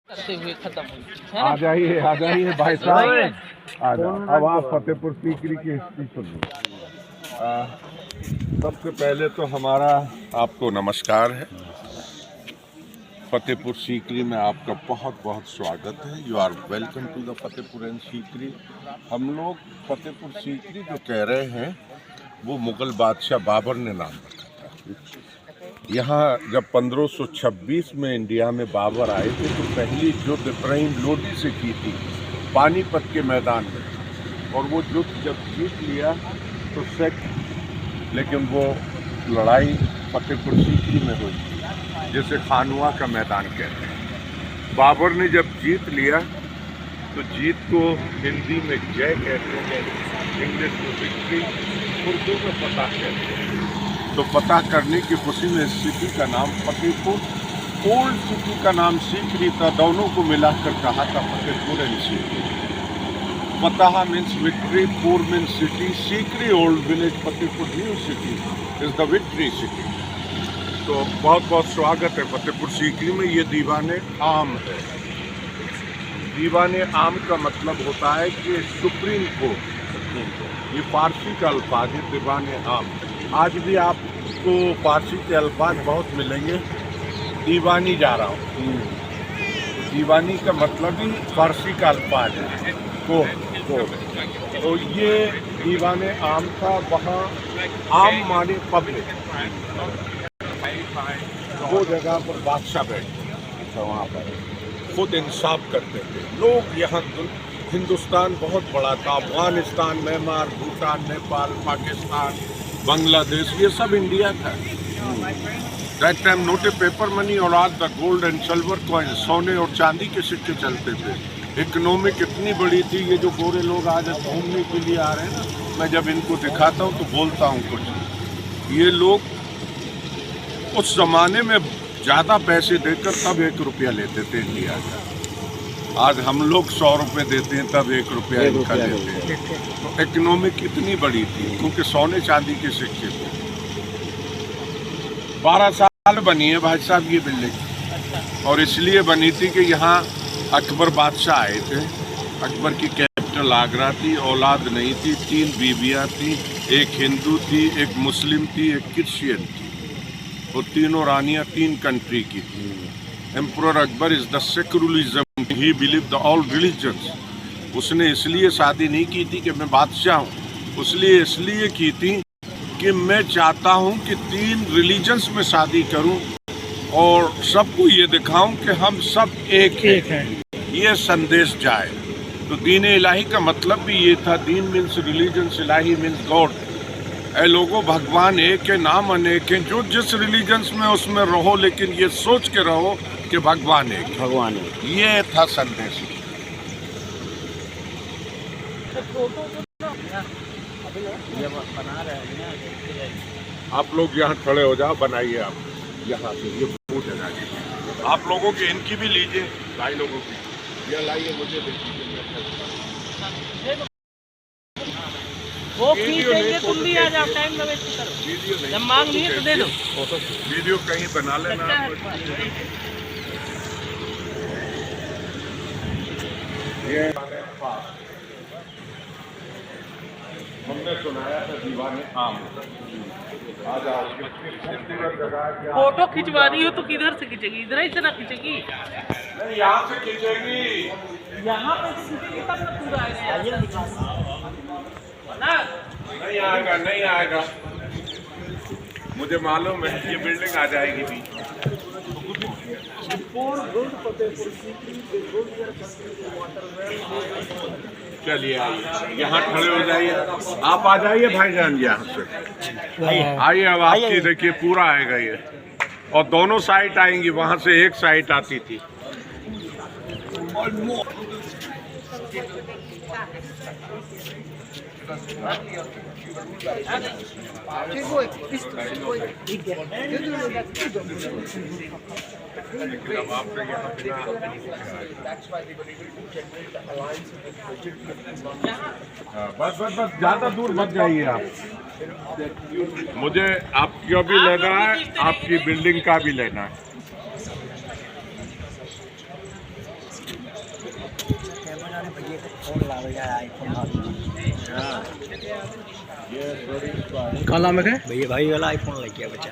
करते हुए खत्म हुई। आ जाइए भाई साहब, आ जाओ। अब आप फतेहपुर सीकरी की हिस्ट्री सुनिए। सबसे पहले तो हमारा आपको नमस्कार है। फतेहपुर सीकरी में आपका बहुत बहुत स्वागत है। You are welcome to the Fatehpur and Sikri. हम लोग फतेहपुर सीकरी जो कह रहे हैं वो मुगल बादशाह बाबर ने नाम रखा था। यहाँ जब 1526 में इंडिया में बाबर आए थे तो पहली युद्ध इब्राहिम लोदी से की थी पानीपत के मैदान में, और वो युद्ध जब जीत लिया तो लेकिन वो लड़ाई फतेहपुर सीकरी में हुई, जिसे खानुआ का मैदान कहते हैं। बाबर ने जब जीत लिया तो जीत को हिंदी में जय कहते हैं, इंग्लिश में विक्ट्री, उर्दू में फतह कहते हैं। तो फतह करने की खुशी में इस सिटी का नाम फतेहपुर, ओल्ड सिटी का नाम सीकरी था। दोनों को मिलाकर कहा था फतेहपुर एंड सीकरी। फतह मीन्स विक्ट्री, पुर means city, Sikri old village, Fatehpur new city is the victory city. तो बहुत बहुत स्वागत है फतेहपुर सीकरी में। ये दीवाने आम है। दीवाने आम का मतलब होता है कि सुप्रीम कोर्ट, ये फारसी का अल्फाज है दीवाने आम। आज भी आपको फारसी के अल्फाज बहुत मिलेंगे। दीवानी जा रहा हूँ, दीवानी का मतलब ही फारसी का अल्फाज है कोर्ट। तो ये दीवाने आम था। वहाँ आम माने पब्लिक, वो जगह पर बादशाह बैठे तो वहाँ पर खुद इंसाफ करते थे लोग। यहाँ हिंदुस्तान बहुत बड़ा था, अफगानिस्तान, म्यांमार, भूटान, नेपाल, पाकिस्तान, बांग्लादेश, ये सब इंडिया था। That time note A paper money और आज the gold and silver coin, सोने और चांदी के सिक्के चलते थे। इकोनॉमिक इतनी बड़ी थी। ये जो गोरे लोग आज घूमने के लिए आ रहे हैं ना, मैं जब इनको दिखाता हूँ तो बोलता हूँ कुछ। ये लोग उस जमाने में ज़्यादा पैसे देकर तब 1 रुपया लेते थे इंडिया का। आज हम लोग 100 रुपये देते हैं तब 1 रुपया इनका लेते हैं। तो इकोनॉमिक इतनी बड़ी थी क्योंकि सोने चांदी के सिक्के थे। 12 साल बनी है भाई साहब ये बिल्डिंग, और इसलिए बनी थी कि यहाँ अकबर बादशाह आए थे। अकबर की कैपिटल आगरा थी। औलाद नहीं थी, 3 बीवियाँ थी, एक हिंदू थी, एक मुस्लिम थी, एक क्रिश्चियन थी। और तीनों रानियाँ 3 कंट्री की थी। Emperor Akbar is the secularism, he believe the all religions. उसने इसलिए शादी नहीं की थी कि मैं बादशाह हूँ, उसलिए इसलिए की थी कि मैं चाहता हूँ कि 3 रिलीजन्स में शादी करूँ और सबको ये दिखाऊं कि हम सब एक हैं, ये संदेश जाए। तो दीन इलाही का मतलब भी ये था। दीन मीन्स रिलीजन, इलाही मीन्स गॉड। ऐ लोगों, भगवान एक है, नाम अनेक है। जो जिस रिलीजन्स में उसमें रहो, लेकिन ये सोच के रहो कि भगवान एक, भगवान एक। ये था संदेश। आप लोग यहाँ खड़े हो जाओ, बनाइए आप यहाँ से। ये बहुत जगह आप लोगों की, इनकी भी लीजिए, भाई लोगों की। ये लाइए, मुझे देखिए। वो खींच देंगे, तुम भी आ जाओ, टाइम न वेस्ट करो। वीडियो नहीं, जब मांग लिए तो दे दो। वीडियो कहीं बना लेना। ये हमने सुनाया था दीवाने आम। आ जाओ, फोटो खिंचवा रही हो तो किधर से खींचेगी? इधर ही से ना खींचेगी, यहाँ से खींचेगी। यहाँ पे खींचेगी तब ना पूरा आएगा। नहीं आएगा, नहीं आएगा, मुझे मालूम है ये बिल्डिंग आ जाएगी भी। चलिए आइए, यहाँ खड़े हो जाइए। आप आ जाइए भाईजान, यहाँ से आइए। अब आपकी देखिए पूरा आएगा ये, और दोनों साइड आएंगी। वहाँ से एक साइड आती थी। बस बस बस, ज्यादा दूर मत जाइए आप। मुझे आपका भी लेना है, आपकी बिल्डिंग का भी लेना है। काला में है भैया भाई वाला आईफोन लेके आ बच्चा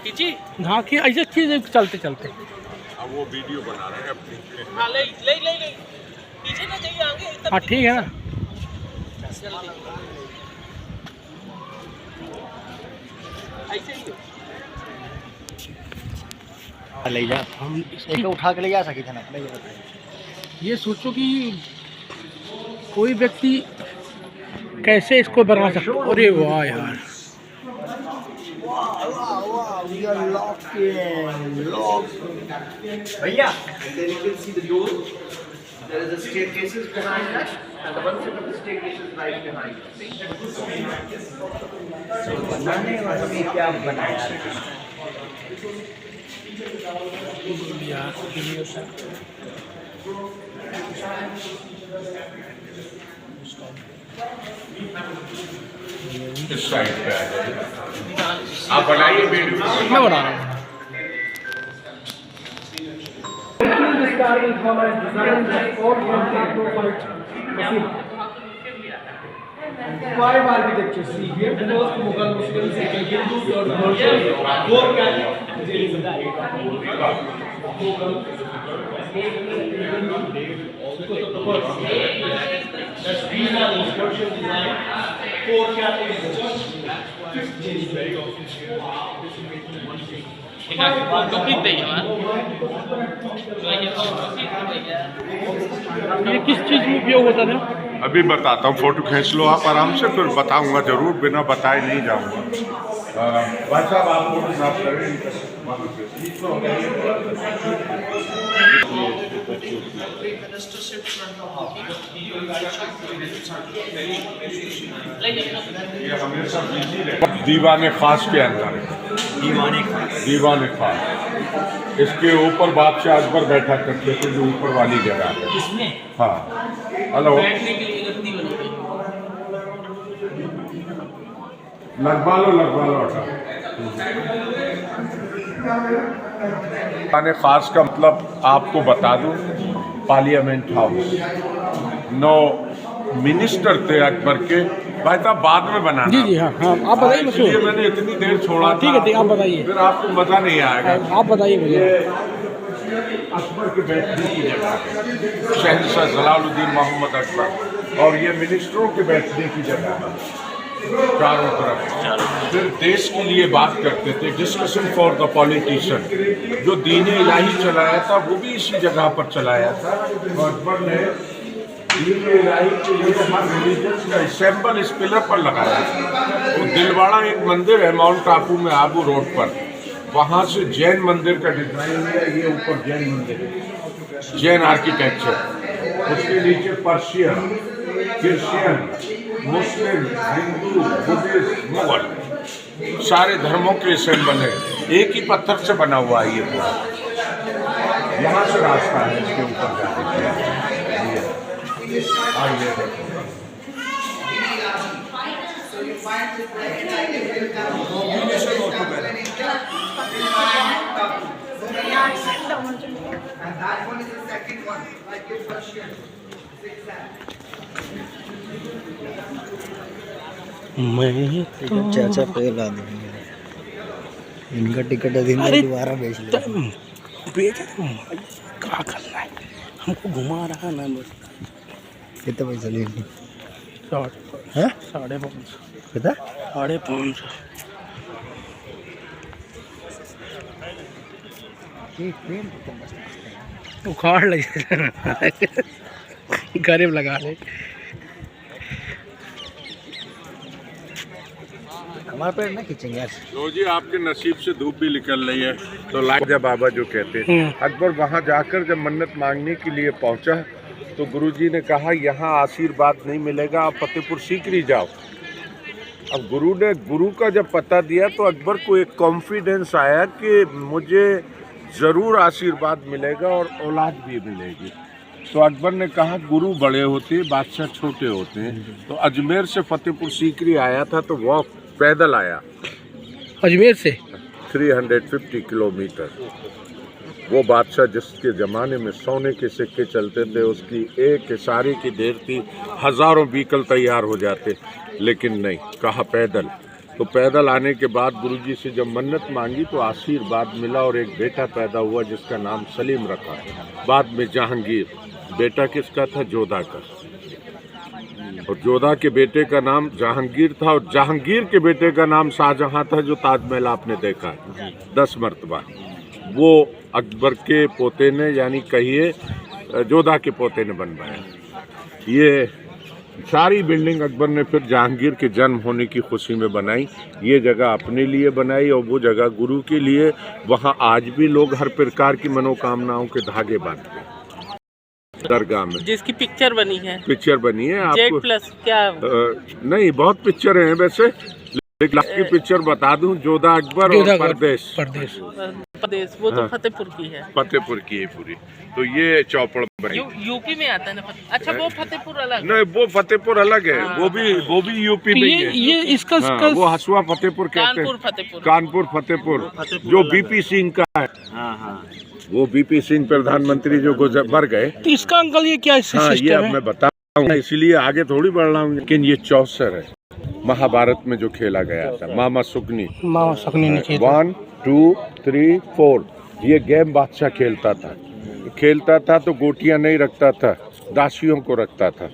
खींची हाँ कि ऐसे चीज चलते चलते अब वो वीडियो बना रहे हैं अपनी। हाँ ले ले ले ले पीछे ना जाइए आगे तब हाँ ठीक है ना ऐसे ही ले जा हम एक उठा के ले जा सके थे ना ले जा ये सोचो कि कोई व्यक्ति कैसे इसको बना सकता। अरे वाह यार भैया Then you can see the door. There is a staircases behind that, and the one set of the staircases right behind it. तो बनाने वाले ने क्या बनाया इस साइड पे आ जाइए। आप बनाइए वीडियो। मैं बना रहा हूँ Five architecture. See here, first Mughal, Muslim, second Hindu, third Persian, fourth That's Vina, Persian design. Fourth Catholic is the church. Fifth ये किस चीज़ में उपयोग होता था। अभी बताता हूँ, फोटो खींच लो आप आराम से, फिर बताऊंगा जरूर, बिना बताए नहीं जाऊंगा। भाई साहब आप फोटोग्राफ करें। ये हमेशा बिजी रहे। दीवाने खास के अंदर दीवाने खास इसके ऊपर बादशाह अकबर बैठा करते थे, जो ऊपर वाली जगह है। इसमें हाँ हेलो बैठने के लिए गद्दी बनी हुई लगवा लो दीवाने खास का मतलब आपको बता दूं, पार्लियामेंट हाउस। 9 मिनिस्टर थे अकबर के। भाई साहब बाद में बनाना। जी हाँ हाँ आप बताइए मुझे। इसलिए मैंने इतनी देर छोड़ा। ठीक है आप बताइए। फिर आपको मजा नहीं आएगा। आप बताइए मुझे। अकबर के बैठने की जगह है, शहंशाह जलालुद्दीन मोहम्मद अकबर, और ये मिनिस्टरों के बैठने की जगह है चारों तरफ। फिर देश के लिए बात करते थे, डिस्कशन फॉर द पॉलिटिशियन। जो दीन इलाही चलाया था वो भी इसी जगह पर चलाया था। तो अकबर ने दीन इलाही के लिए हर रिलीजन का सिंबल इस पिलर पर लगाया। तो दिलवाड़ा एक मंदिर है माउंट टापू में, आबू रोड पर, वहाँ से जैन मंदिर का डिजाइन है। ये ऊपर जैन मंदिर है, जैन आर्किटेक्चर। उसके नीचे पर्शियन, क्रिश्चियन, मुस्लिम, हिंदू, बुद्धिस्ट, मुगल, सारे धर्मों के सिंबल है। एक ही पत्थर से बना हुआ है ये पूरा। यहाँ से रास्ता है इसके ऊपर जाने के लिए। मैं चाचा फेल आदमी है, इनका टिकट दोबारा बेच ले। बेच क्या करना है, हमको घुमा रहा ना बस। कितना पैसा ले ली? 550 कितना? 550 उखाड़ लगे गरीब लगा ले। हमारे पेड़ ना खींचेंगे यार। लो जी, आपके नसीब से धूप भी निकल रही है तो लाजा बाबा जो कहते हैं। अकबर वहाँ जाकर जब मन्नत मांगने के लिए पहुँचा तो गुरुजी ने कहा यहाँ आशीर्वाद नहीं मिलेगा, आप फतेहपुर सीकरी जाओ। अब गुरु का जब पता दिया तो अकबर को एक कॉन्फिडेंस आया कि मुझे ज़रूर आशीर्वाद मिलेगा और औलाद भी मिलेगी। तो अकबर ने कहा गुरु बड़े होते हैं, बादशाह छोटे होते हैं। तो अजमेर से फतेहपुर सीकरी आया था तो वो पैदल आया। अजमेर से? 350 किलोमीटर। वो बादशाह जिसके ज़माने में सोने के सिक्के चलते थे, उसकी एक इशारे की देर थी, हज़ारों व्हीकल तैयार हो जाते, लेकिन नहीं, कहा पैदल। तो पैदल आने के बाद गुरुजी से जब मन्नत मांगी तो आशीर्वाद मिला और एक बेटा पैदा हुआ जिसका नाम सलीम रखा। बाद में जहांगीर। बेटा किसका था? जोधा का। और जोधा के बेटे का नाम जहांगीर था और जहांगीर के बेटे का नाम शाहजहां था, जो ताजमहल आपने देखा है 10 मरतबा। वो अकबर के पोते ने, यानी कहिए जोधा के पोते ने बनवाया। ये सारी बिल्डिंग अकबर ने फिर जहांगीर के जन्म होने की खुशी में बनाई। ये जगह अपने लिए बनाई और वो जगह गुरु के लिए। वहाँ आज भी लोग हर प्रकार की मनोकामनाओं के धागे बांधते हैं दरगाह में। जिसकी पिक्चर बनी है, पिक्चर बनी है आपको? Z+ क्या? नहीं, बहुत पिक्चर हैं वैसे, लेकिन की पिक्चर बता दूं, जोधा अकबर और परदेश। प्रदेश वो तो फतेहपुर की है। फतेहपुर की है पूरी। तो ये चौपड़ बनी। यूपी में आता है ना? अच्छा, वो फतेहपुर अलग? नहीं, वो फतेहपुर अलग है। वो भी यूपी में है। ये इसका वो हसुआ फतेहपुर कहते हैं। कानपुर फतेहपुर जो बीपी सिंह का है। वो बीपी सिंह प्रधानमंत्री जो मर गए। तो इसका अंकल ये क्या सिस्टम ये अब मैं बताऊंगा, इसीलिए आगे थोड़ी बढ़ रहा हूँ। लेकिन ये चौसर है, महाभारत में जो खेला गया था। मामा सुकनी ने 1 2 3 4 ये गेम बादशाह खेलता था तो गोटियां नहीं रखता था, दासियों को रखता था।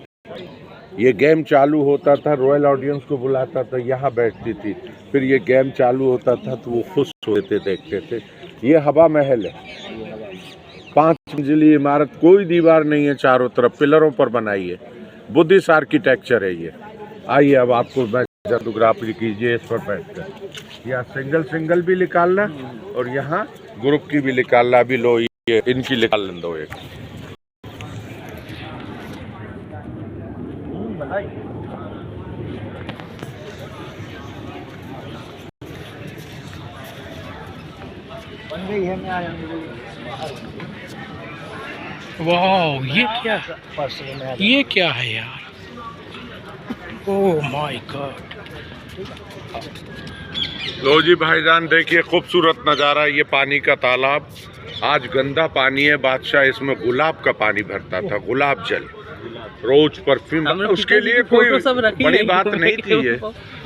ये गेम चालू होता था, रॉयल ऑडियंस को बुलाता था, यहाँ बैठती थी। फिर ये गेम चालू होता था तो वो खुश होते देखते थे। ये हवा महल है, 5 मंजिली इमारत, कोई दीवार नहीं है, चारों तरफ पिलरों पर बनाई है। बुद्धिस्ट आर्किटेक्चर है ये। आइए अब आपको मैं जादूग्राफी कीजिए इस पर बैठकर। यहाँ सिंगल भी निकालना और यहाँ ग्रुप की भी निकालना। अभी लो, ये इनकी निकाल दो एक। बन गई है। मैं आया वाह, ये क्या है यार? Oh my God. लो जी भाईजान, देखिए खूबसूरत नज़ारा। ये पानी का तालाब आज गंदा पानी है। बादशाह इसमें गुलाब का पानी भरता था, गुलाब जल, रोज परफ्यूम। उसके लिए कोई बड़ी बात नहीं थी ये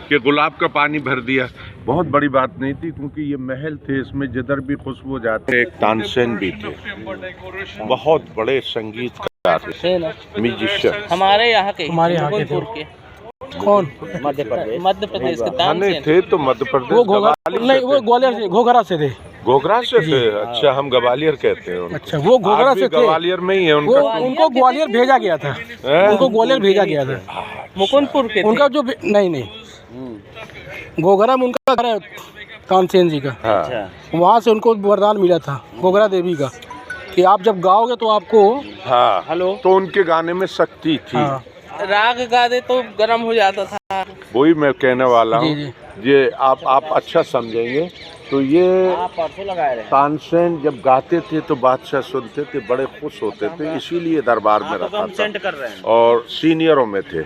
कि गुलाब का पानी भर दिया। बहुत बड़ी बात नहीं थी, क्योंकि ये महल थे, इसमें जिधर भी खुशबू जाते। एक तानसेन भी थे, बहुत बड़े संगीतकार थे, म्यूजिशियन। हमारे यहाँ के थे। कौन? मध्य प्रदेश के तानसेन थे। तो मध्य प्रदेश वो ग्वालियर से, घोघरा से थे। घोघरा से थे? अच्छा, हम ग्वालियर कहते हैं। अच्छा, वो घोघरा से थे। ग्वालियर में ही है उनका। उनको ग्वालियर भेजा गया था। उनको ग्वालियर भेजा गया था। मुकुंदपुर के उनका जो नहीं घोघरा में उनका घर है, तानसेन जी का। वहाँ से उनको वरदान मिला था घोघरा देवी का कि आप जब गाओगे तो आपको। हेलो। तो उनके गाने में शक्ति थी। राग गा दे तो गर्म हो जाता था। वही मैं कहने वाला हूँ। ये आप अच्छा समझेंगे। तो ये तानसेन जब गाते थे तो बादशाह सुनते थे, बड़े खुश होते थे, इसीलिए दरबार में रखा था और सीनियरों में थे।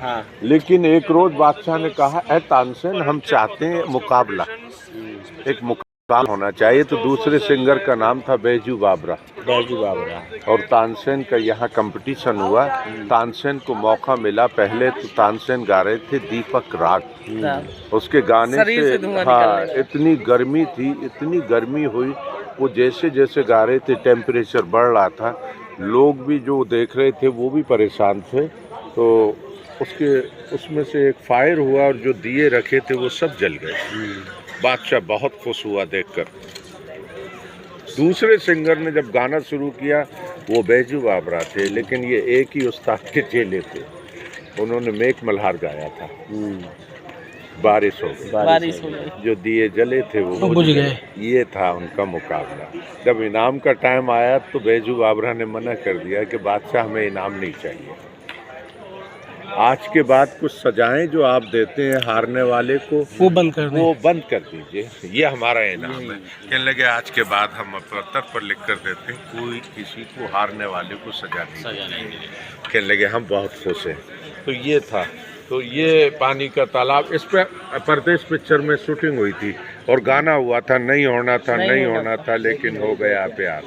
लेकिन एक रोज बादशाह ने कहा, ऐ तानसेन, हम चाहते हैं मुकाबला, एक मुकाबला होना चाहिए। तो दूसरे सिंगर का नाम था बैजू बाबरा। और तानसेन का यहाँ कंपटीशन हुआ। तानसेन को मौका मिला। पहले तो तानसेन गा रहे थे दीपक राग। उसके गाने से इतनी गर्मी थी, इतनी गर्मी हुई। वो जैसे जैसे गा रहे थे टेम्परेचर बढ़ रहा था। लोग भी जो देख रहे थे वो भी परेशान थे। तो उसमें से एक फायर हुआ और जो दिए रखे थे वो सब जल गए। बादशाह बहुत खुश हुआ देखकर। दूसरे सिंगर ने जब गाना शुरू किया, वो बैजू बाबरा थे, लेकिन ये एक ही उस्ताद के चेले थे। उन्होंने मेघ मल्हार गाया था। बारिश हो गई। जो दिए जले थे वो बुझ गए। ये था उनका मुकाबला। जब इनाम का टाइम आया तो बैजू बाबरा ने मना कर दिया कि बादशाह, हमें इनाम नहीं चाहिए। आज के बाद कुछ सजाएं जो आप देते हैं हारने वाले को, वो बंद कर दीजिए। ये हमारा इनाम है। कहने लगे आज के बाद हम पत्थर पर लिख कर देते हैं, कोई किसी को हारने वाले को सजा नहीं। कहने लगे हम बहुत खुश हैं। तो ये था तो ये पानी का तालाब, इस पे परदेश पिक्चर में शूटिंग हुई थी और गाना हुआ था, नहीं होना था नहीं होना था लेकिन हो गया प्यार,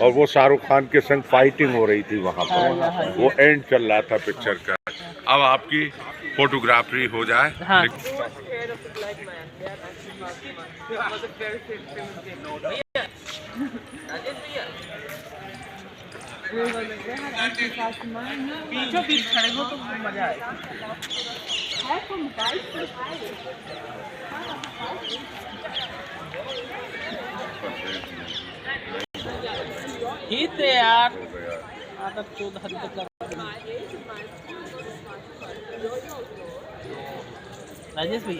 और वो शाहरुख खान के संग फाइटिंग हो रही थी वहाँ पर, वो एंड चल रहा था पिक्चर का। अब आपकी फोटोग्राफी हो जाए। हाँ। पीछे पीछे खड़े हो तो मजा आएगा। यार आदत 14 हद तक राजेश भैया।